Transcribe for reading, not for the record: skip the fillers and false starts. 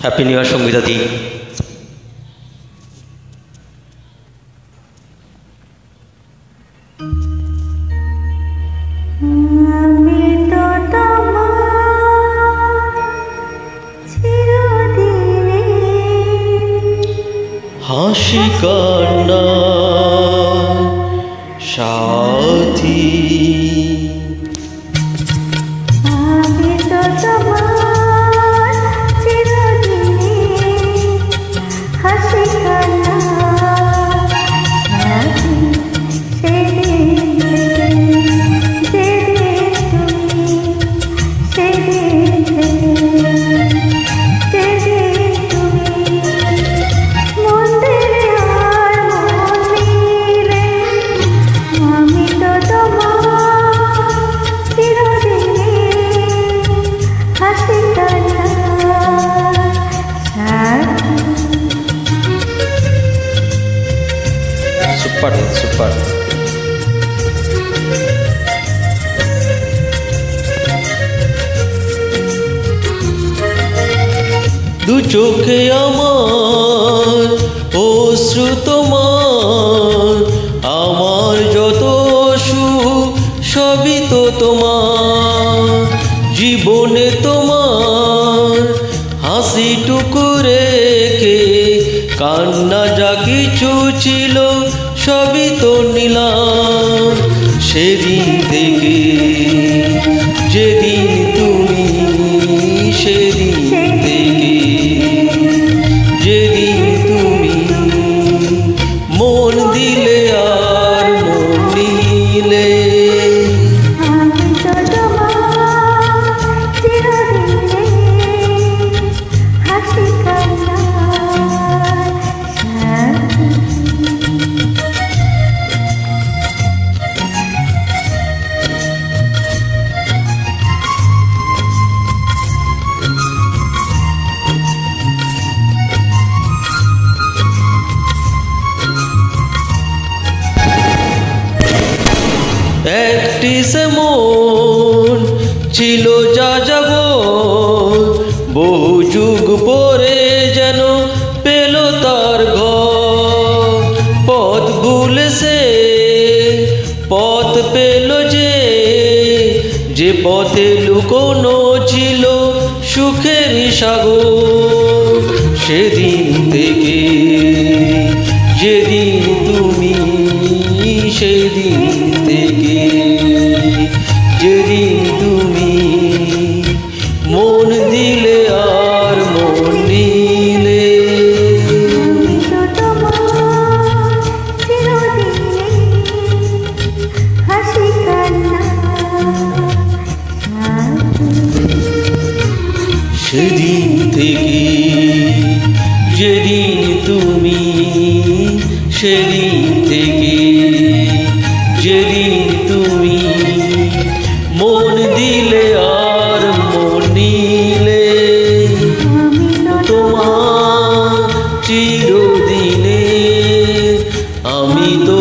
Happy new year Sangeeta দি। হাসি কান্না সাথী super. দু চোখে আমার অশ্রু তোমার, আমার যত সুখ সবই তো তোমার, জীবনে তোমার হাসিটুকু রেখে কান্না যা কিছু ছিল সবই তো নিলাম। সেদিন থেকে যেদিন তুমি, সেদিন থেকে যেদিন তুমি মন দিলে আর মন নিলে, একটি সে মন ছিল যা যাব, বহু যুগ পরে যেন পেল তার ঘর, পথ ভুলে সে পথ পেল যে পথে লুকোনো ছিল সুখের সাগর। সেদিন থেকে যেদিন তুমি, সেদিন থেকে যেদিন তুমি মন দিলে আর মন নিলে, সেদিন থেকে যেদিন তুমি, সেদিন থেকে যেদিন তুমি মন দিলে আর মন নিলে, তোমার চিরদিনে আমি তো